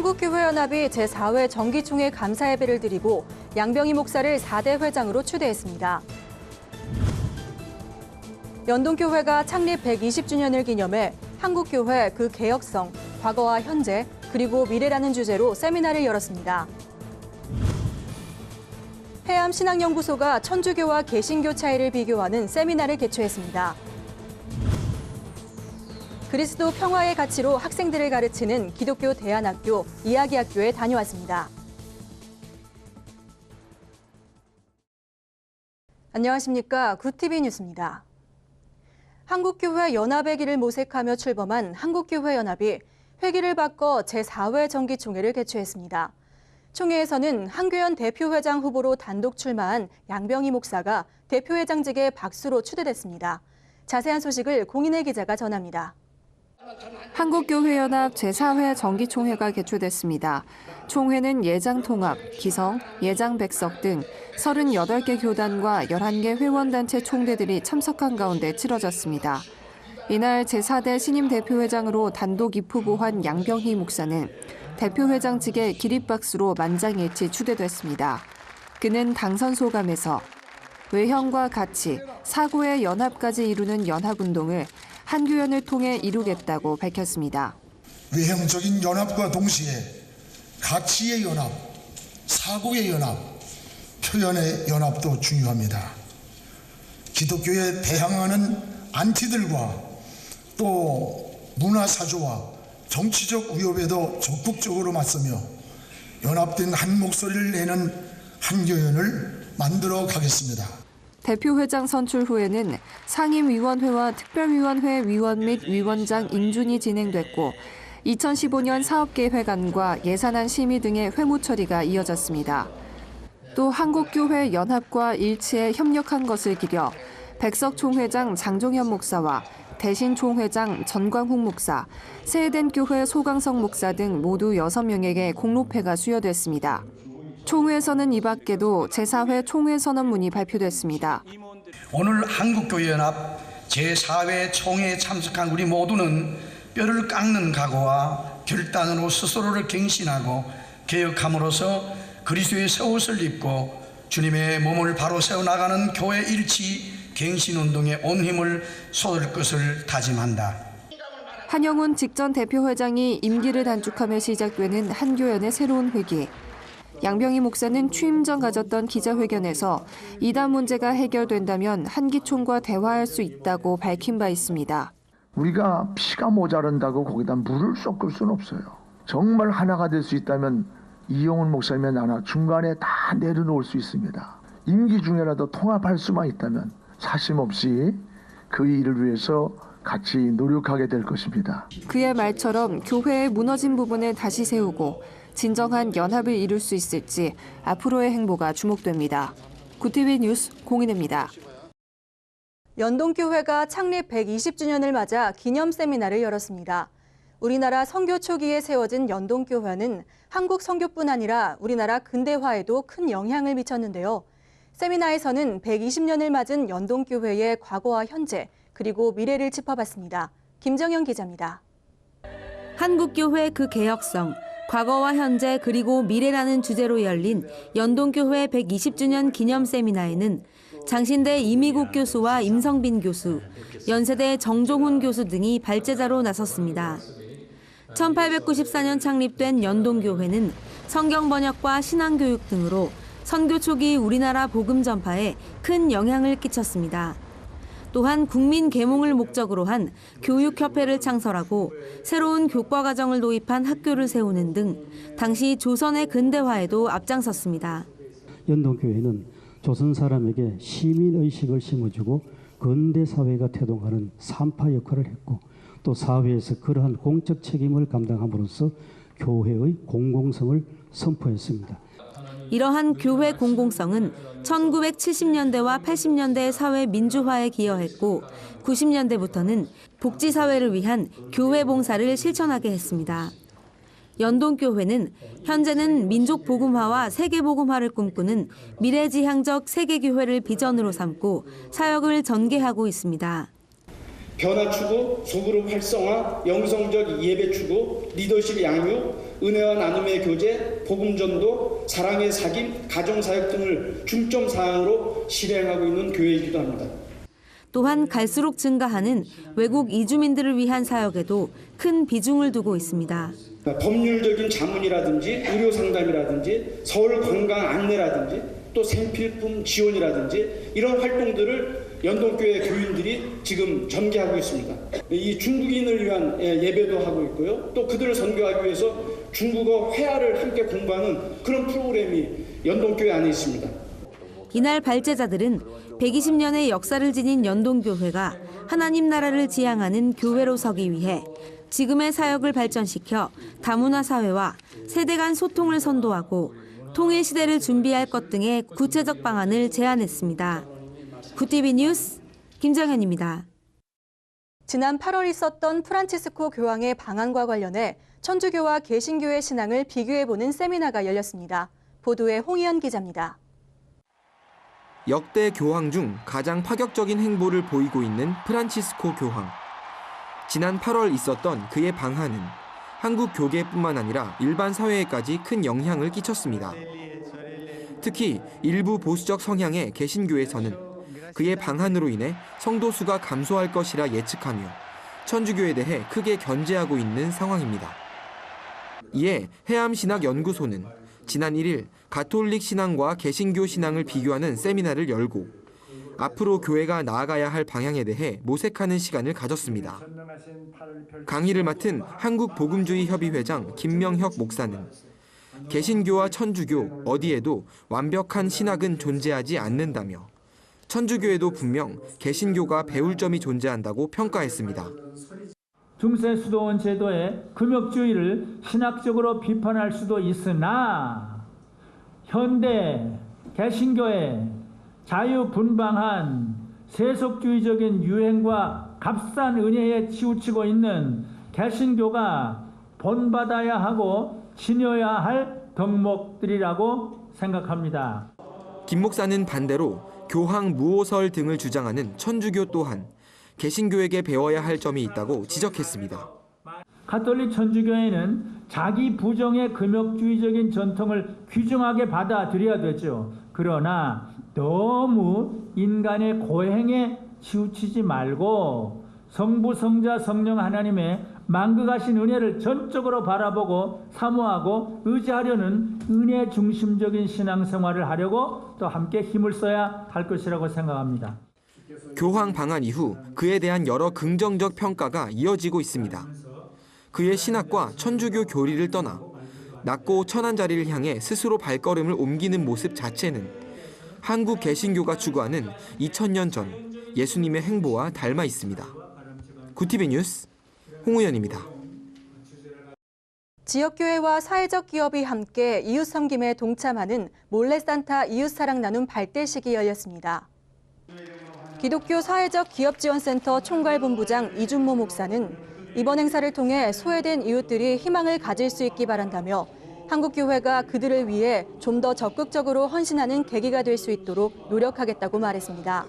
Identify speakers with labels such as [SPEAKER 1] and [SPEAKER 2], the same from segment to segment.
[SPEAKER 1] 한국교회연합이 제4회 정기총회 감사 예배를 드리고 양병희 목사를 4대 회장으로 추대했습니다. 연동교회가 창립 120주년을 기념해 한국교회 그 개혁성, 과거와 현재, 그리고 미래라는 주제로 세미나를 열었습니다. 해암신앙연구소가 천주교와 개신교 차이를 비교하는 세미나를 개최했습니다. 그리스도 평화의 가치로 학생들을 가르치는 기독교 대안학교 이야기학교에 다녀왔습니다. 안녕하십니까. 굿TV 뉴스입니다. 한국교회 연합의 길을 모색하며 출범한 한국교회연합이 회기를 바꿔 제4회 정기총회를 개최했습니다. 총회에서는 한교연 대표회장 후보로 단독 출마한 양병희 목사가 대표회장직에 박수로 추대됐습니다. 자세한 소식을 공인혜 기자가 전합니다.
[SPEAKER 2] 한국교회연합 제4회 정기총회가 개최됐습니다. 총회는 예장통합, 기성, 예장백석 등 38개 교단과 11개 회원단체 총대들이 참석한 가운데 치러졌습니다. 이날 제4대 신임 대표회장으로 단독 입후보한 양병희 목사는 대표회장직에 기립박수로 만장일치 추대됐습니다. 그는 당선 소감에서 외형과 가치, 사고의 연합까지 이루는 연합운동을 한교연을 통해 이루겠다고 밝혔습니다.
[SPEAKER 3] 외형적인 연합과 동시에 가치의 연합, 사고의 연합, 표현의 연합도 중요합니다. 기독교에 대항하는 안티들과 또 문화사조와 정치적 위협에도 적극적으로 맞서며 연합된 한 목소리를 내는 한교연을 만들어 가겠습니다.
[SPEAKER 2] 대표회장 선출 후에는 상임위원회와 특별위원회 위원 및 위원장 인준이 진행됐고 2015년 사업계획안과 예산안 심의 등의 회무 처리가 이어졌습니다. 또 한국교회 연합과 일치해 협력한 것을 기려 백석 총회장 장종현 목사와 대신 총회장 전광훈 목사, 세eden 교회 소강성 목사 등 모두 6명에게 공로패가 수여됐습니다. 총회에서는 이 밖에도 제4회 총회 선언문이 발표됐습니다.
[SPEAKER 4] 오늘 한국교회연합 제4회 총회에 참석한 우리 모두는 뼈를 깎는 각오와 결단으로 스스로를 갱신하고 개혁함으로써 그리스도의 새 옷을 입고 주님의 몸을 바로 세워나가는 교회 일치 갱신운동에 온 힘을 쏟을 것을 다짐한다.
[SPEAKER 2] 한영훈 직전 대표회장이 임기를 단축하며 시작되는 한교연의 새로운 회기. 양병희 목사는 취임 전 가졌던 기자회견에서 이단 문제가 해결된다면 한기총과 대화할 수 있다고 밝힌 바 있습니다.
[SPEAKER 5] 우리가 피가 모자란다고 거기다 물을 섞을 수는 없어요. 정말 하나가 될 수 있다면 이용훈 목사님의 나나 중간에 다 내려놓을 수 있습니다. 임기 중에라도 통합할 수만 있다면 사심 없이 그 일을 위해서 같이 노력하게 될 것입니다.
[SPEAKER 2] 그의 말처럼 교회의 무너진 부분을 다시 세우고 진정한 연합을 이룰 수 있을지 앞으로의 행보가 주목됩니다. 굿TV 뉴스 공인혜입니다.
[SPEAKER 1] 연동교회가 창립 120주년을 맞아 기념 세미나를 열었습니다. 우리나라 선교 초기에 세워진 연동교회는 한국 선교뿐 아니라 우리나라 근대화에도 큰 영향을 미쳤는데요. 세미나에서는 120년을 맞은 연동교회의 과거와 현재, 그리고 미래를 짚어봤습니다. 김정현 기자입니다.
[SPEAKER 6] 한국교회 그 개혁성, 과거와 현재 그리고 미래라는 주제로 열린 연동교회 120주년 기념 세미나에는 장신대 이미국 교수와 임성빈 교수, 연세대 정종훈 교수 등이 발제자로 나섰습니다. 1894년 창립된 연동교회는 성경 번역과 신앙교육 등으로 선교 초기 우리나라 복음 전파에 큰 영향을 끼쳤습니다. 또한 국민 계몽을 목적으로 한 교육협회를 창설하고 새로운 교과과정을 도입한 학교를 세우는 등 당시 조선의 근대화에도 앞장섰습니다.
[SPEAKER 7] 연동교회는 조선 사람에게 시민의식을 심어주고 근대사회가 태동하는 산파 역할을 했고 또 사회에서 그러한 공적 책임을 감당함으로써 교회의 공공성을 선포했습니다.
[SPEAKER 6] 이러한 교회 공공성은 1970년대와 80년대 사회 민주화에 기여했고 90년대부터는 복지사회를 위한 교회 봉사를 실천하게 했습니다. 연동교회는 현재는 민족복음화와 세계복음화를 꿈꾸는 미래지향적 세계교회를 비전으로 삼고 사역을 전개하고 있습니다.
[SPEAKER 8] 변화 추구, 소그룹 활성화, 영성적 예배 추구, 리더십 양육, 은혜와 나눔의 교제, 복음전도, 사랑의 사귐, 가정사역 등을 중점 사항으로 실행하고 있는 교회이기도 합니다.
[SPEAKER 6] 또한 갈수록 증가하는 외국 이주민들을 위한 사역에도 큰 비중을 두고 있습니다.
[SPEAKER 8] 법률적인 자문이라든지 의료 상담이라든지 서울 관광 안내라든지 또 생필품 지원이라든지 이런 활동들을 연동교회 교인들이 지금 전개하고 있습니다. 이 중국인을 위한 예배도 하고 있고요. 또 그들을 선교하기 위해서 중국어 회화를 함께 공부하는 그런 프로그램이 연동교회 안에 있습니다.
[SPEAKER 6] 이날 발제자들은 120년의 역사를 지닌 연동교회가 하나님 나라를 지향하는 교회로 서기 위해 지금의 사역을 발전시켜 다문화 사회와 세대 간 소통을 선도하고 통일 시대를 준비할 것 등의 구체적 방안을 제안했습니다. 구티비 뉴스 김정현입니다.
[SPEAKER 1] 지난 8월 있었던 프란치스코 교황의 방한과 관련해 천주교와 개신교의 신앙을 비교해보는 세미나가 열렸습니다. 보도에 홍희연 기자입니다.
[SPEAKER 9] 역대 교황 중 가장 파격적인 행보를 보이고 있는 프란치스코 교황. 지난 8월 있었던 그의 방한은 한국 교계뿐만 아니라 일반 사회에까지 큰 영향을 끼쳤습니다. 특히 일부 보수적 성향의 개신교에서는 그의 방한으로 인해 성도 수가 감소할 것이라 예측하며 천주교에 대해 크게 견제하고 있는 상황입니다. 이에 해암신학연구소는 지난 1일 가톨릭 신앙과 개신교 신앙을 비교하는 세미나를 열고 앞으로 교회가 나아가야 할 방향에 대해 모색하는 시간을 가졌습니다. 강의를 맡은 한국복음주의협의회장 김명혁 목사는 개신교와 천주교 어디에도 완벽한 신학은 존재하지 않는다며 천주교에도 분명 개신교가 배울 점이 존재한다고 평가했습니다.
[SPEAKER 10] 중세 수도원 제도의 금욕주의를 신학적으로 비판할 수도 있으나 현대 개신교의 자유분방한 세속주의적인 유행과 값싼 은혜에 치우치고 있는 개신교가 본받아야 하고 지녀야 할 덕목들이라고 생각합니다.
[SPEAKER 9] 김 목사는 반대로 교황 무오설 등을 주장하는 천주교 또한 개신교에게 배워야 할 점이 있다고 지적했습니다.
[SPEAKER 10] 가톨릭 천주교회는 자기 부정의 금욕주의적인 전통을 귀중하게 받아들여야 되죠. 그러나 너무 인간의 고행에 치우치지 말고 성부, 성자, 성령 하나님의 만극하신 은혜를 전적으로 바라보고 사모하고 의지하려는 은혜 중심적인 신앙생활을 하려고 또 함께 힘을 써야 할 것이라고 생각합니다.
[SPEAKER 9] 교황 방한 이후 그에 대한 여러 긍정적 평가가 이어지고 있습니다. 그의 신학과 천주교 교리를 떠나 낮고 천한 자리를 향해 스스로 발걸음을 옮기는 모습 자체는 한국 개신교가 추구하는 2000년 전 예수님의 행보와 닮아 있습니다. 구티비 뉴스 홍우연입니다.
[SPEAKER 1] 지역교회와 사회적 기업이 함께 이웃 섬김에 동참하는 몰래산타 이웃사랑 나눔 발대식이 열렸습니다. 기독교 사회적 기업지원센터 총괄본부장 이준모 목사는 이번 행사를 통해 소외된 이웃들이 희망을 가질 수 있기 바란다며 한국교회가 그들을 위해 좀 더 적극적으로 헌신하는 계기가 될 수 있도록 노력하겠다고 말했습니다.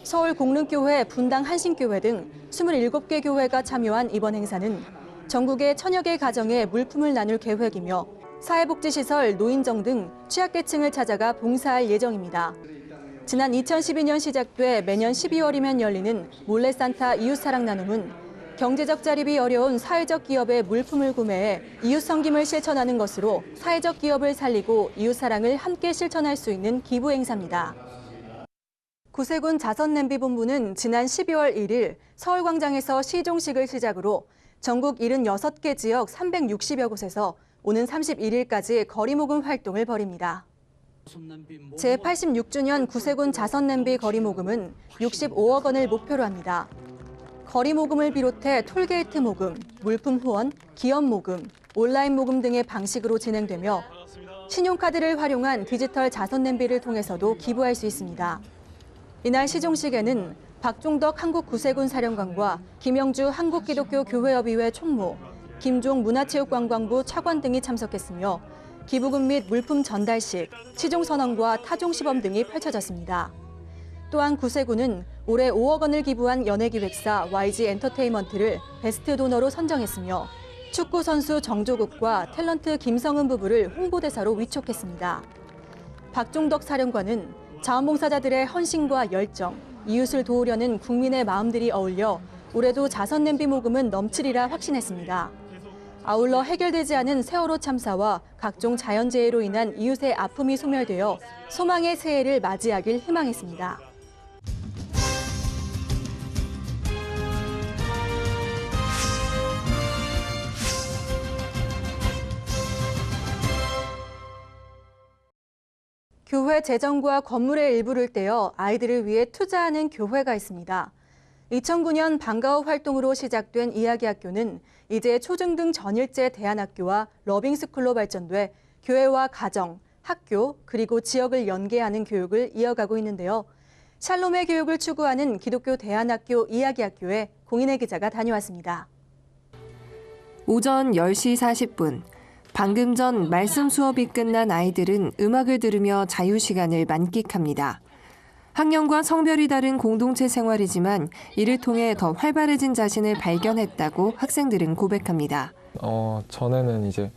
[SPEAKER 1] 서울 공릉교회, 분당 한신교회 등 27개 교회가 참여한 이번 행사는 전국의 1000여 개 가정에 물품을 나눌 계획이며 사회복지시설, 노인정 등 취약계층을 찾아가 봉사할 예정입니다. 지난 2012년 시작돼 매년 12월이면 열리는 몰래산타 이웃사랑 나눔은 경제적 자립이 어려운 사회적 기업의 물품을 구매해 이웃 섬김을 실천하는 것으로 사회적 기업을 살리고 이웃 사랑을 함께 실천할 수 있는 기부 행사입니다. 구세군 자선냄비본부는 지난 12월 1일 서울광장에서 시종식을 시작으로 전국 76개 지역 360여 곳에서 오는 31일까지 거리모금 활동을 벌입니다. 제86주년 구세군 자선냄비 거리모금은 65억 원을 목표로 합니다. 거리 모금을 비롯해 톨게이트 모금, 물품 후원, 기업 모금, 온라인 모금 등의 방식으로 진행되며 신용카드를 활용한 디지털 자선냄비를 통해서도 기부할 수 있습니다. 이날 시종식에는 박종덕 한국구세군 사령관과 김영주 한국기독교교회협의회 총무, 김종 문화체육관광부 차관 등이 참석했으며 기부금 및 물품 전달식, 시종선언과 타종시범 등이 펼쳐졌습니다. 또한 구세군은 올해 5억 원을 기부한 연예기획사 YG 엔터테인먼트를 베스트 도너로 선정했으며 축구 선수 정조국과 탤런트 김성은 부부를 홍보대사로 위촉했습니다. 박종덕 사령관은 자원봉사자들의 헌신과 열정, 이웃을 도우려는 국민의 마음들이 어울려 올해도 자선 냄비 모금은 넘치리라 확신했습니다. 아울러 해결되지 않은 세월호 참사와 각종 자연재해로 인한 이웃의 아픔이 소멸되어 소망의 새해를 맞이하길 희망했습니다. 교회 재정과 건물의 일부를 떼어 아이들을 위해 투자하는 교회가 있습니다. 2009년 방과후 활동으로 시작된 이야기학교는 이제 초중등 전일제 대안학교와 러빙스쿨로 발전돼 교회와 가정, 학교, 그리고 지역을 연계하는 교육을 이어가고 있는데요. 샬롬의 교육을 추구하는 기독교 대안학교 이야기학교에 공인혜 기자가 다녀왔습니다.
[SPEAKER 2] 오전 10시 40분. 방금 전 말씀 수업이 끝난 아이들은 음악을 들으며 자유시간을 만끽합니다. 학년과 성별이 다른 공동체 생활이지만 이를 통해 더 활발해진 자신을 발견했다고 학생들은 고백합니다.
[SPEAKER 11] 전에는 이제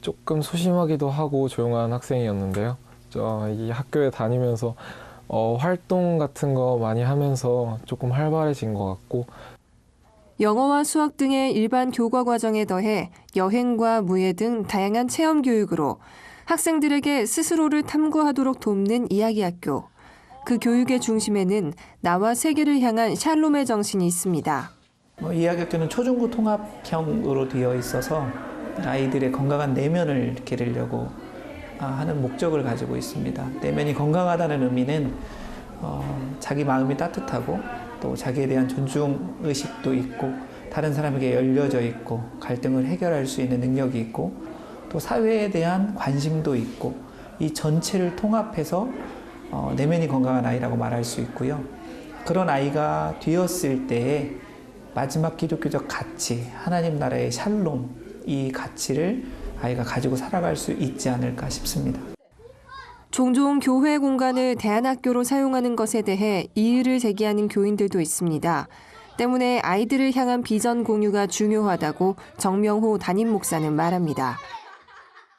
[SPEAKER 11] 조금 소심하기도 하고 조용한 학생이었는데요. 이 학교에 다니면서 활동 같은 거 많이 하면서 조금 활발해진 것 같고,
[SPEAKER 2] 영어와 수학 등의 일반 교과 과정에 더해 여행과 무예 등 다양한 체험 교육으로 학생들에게 스스로를 탐구하도록 돕는 이야기학교. 그 교육의 중심에는 나와 세계를 향한 샬롬의 정신이 있습니다.
[SPEAKER 12] 이야기학교는 초중고 통합형으로 되어 있어서 아이들의 건강한 내면을 기르려고 하는 목적을 가지고 있습니다. 내면이 건강하다는 의미는 자기 마음이 따뜻하고 또 자기에 대한 존중의식도 있고 다른 사람에게 열려져 있고 갈등을 해결할 수 있는 능력이 있고 또 사회에 대한 관심도 있고 이 전체를 통합해서 내면이 건강한 아이라고 말할 수 있고요. 그런 아이가 되었을 때에 마지막 기독교적 가치, 하나님 나라의 샬롬, 이 가치를 아이가 가지고 살아갈 수 있지 않을까 싶습니다.
[SPEAKER 2] 종종 교회 공간을 대안학교로 사용하는 것에 대해 이의를 제기하는 교인들도 있습니다. 때문에 아이들을 향한 비전 공유가 중요하다고 정명호 담임 목사는 말합니다.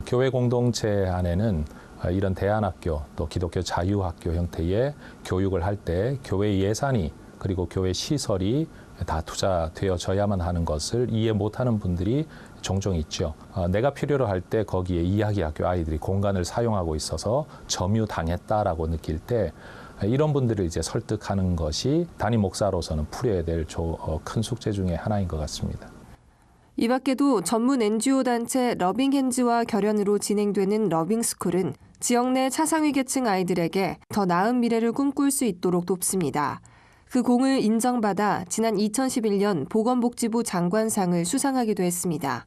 [SPEAKER 13] 교회 공동체 안에는 이런 대안학교 또 기독교 자유학교 형태의 교육을 할 때 교회 예산이 그리고 교회 시설이 다 투자되어져야만 하는 것을 이해 못하는 분들이 종종 있죠. 내가 필요로 할 때 거기에 이야기학교 아이들이 공간을 사용하고 있어서 점유당했다라고 느낄 때 이런 분들을 이제 설득하는 것이 담임 목사로서는 풀어야 될 큰 숙제 중에 하나인 것 같습니다.
[SPEAKER 2] 이 밖에도 전문 NGO 단체 러빙핸즈와 결연으로 진행되는 러빙스쿨은 지역 내 차상위 계층 아이들에게 더 나은 미래를 꿈꿀 수 있도록 돕습니다. 그 공을 인정받아 지난 2011년 보건복지부 장관상을 수상하기도 했습니다.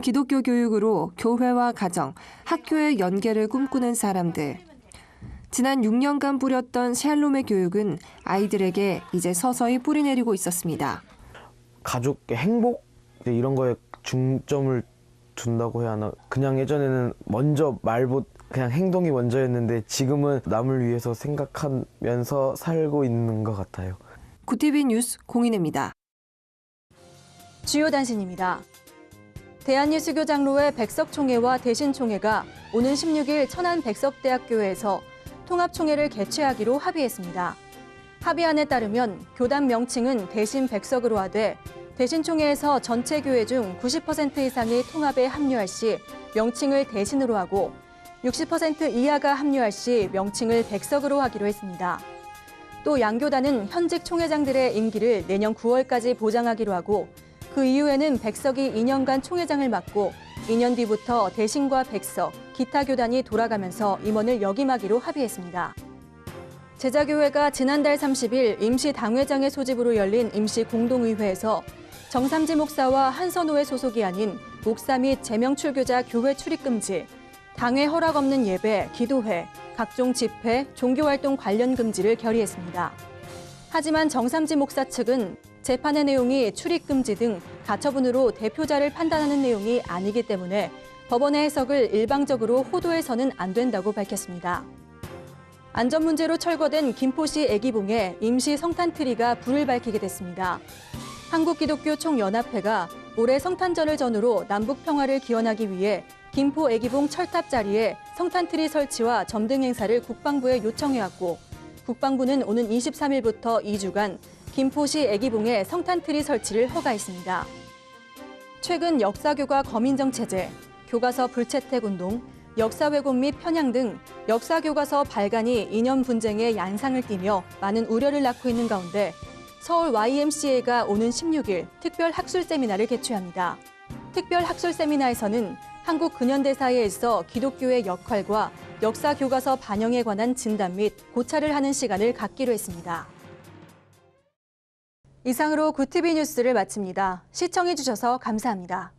[SPEAKER 2] 기독교 교육으로 교회와 가정, 학교의 연계를 꿈꾸는 사람들. 지난 6년간 뿌렸던 샬롬의 교육은 아이들에게 이제 서서히 뿌리내리고 있었습니다.
[SPEAKER 14] 가족의 행복? 이런 거에 중점을 둔다고 해야 하나? 그냥 예전에는 먼저 말보다 그냥 행동이 먼저였는데 지금은 남을 위해서 생각하면서 살고 있는 것 같아요.
[SPEAKER 2] 구티비 뉴스 공인혜입니다.
[SPEAKER 1] 주요 단신입니다. 대한예수교 장로회 백석총회와 대신총회가 오는 16일 천안 백석대학교에서 통합총회를 개최하기로 합의했습니다. 합의안에 따르면 교단 명칭은 대신 백석으로 하되 대신총회에서 전체 교회 중 90% 이상이 통합에 합류할 시 명칭을 대신으로 하고 60% 이하가 합류할 시 명칭을 백석으로 하기로 했습니다. 또 양교단은 현직 총회장들의 임기를 내년 9월까지 보장하기로 하고 그 이후에는 백석이 2년간 총회장을 맡고 2년 뒤부터 대신과 백석, 기타 교단이 돌아가면서 임원을 역임하기로 합의했습니다. 제자교회가 지난달 30일 임시 당회장의 소집으로 열린 임시 공동의회에서 정삼지 목사와 한선호회 소속이 아닌 목사 및 제명 출교자 교회 출입 금지, 당회 허락 없는 예배, 기도회, 각종 집회, 종교활동 관련 금지를 결의했습니다. 하지만 정삼지 목사 측은 재판의 내용이 출입 금지 등 가처분으로 대표자를 판단하는 내용이 아니기 때문에 법원의 해석을 일방적으로 호도해서는 안 된다고 밝혔습니다. 안전 문제로 철거된 김포시 애기봉에 임시 성탄트리가 불을 밝히게 됐습니다. 한국기독교 총연합회가 올해 성탄절을 전후로 남북 평화를 기원하기 위해 김포 애기봉 철탑 자리에 성탄트리 설치와 점등 행사를 국방부에 요청해왔고 국방부는 오는 23일부터 2주간 김포시 애기봉에 성탄트리 설치를 허가했습니다. 최근 역사교과 검인정 체제, 교과서 불채택 운동, 역사 왜곡 및 편향 등 역사교과서 발간이 이념 분쟁에 yan상을 띠며 많은 우려를 낳고 있는 가운데 서울 YMCA가 오는 16일 특별 학술 세미나를 개최합니다. 특별 학술 세미나에서는 한국 근현대사에 있어 기독교의 역할과 역사교과서 반영에 관한 진단 및 고찰을 하는 시간을 갖기로 했습니다. 이상으로 구TV 뉴스를 마칩니다. 시청해주셔서 감사합니다.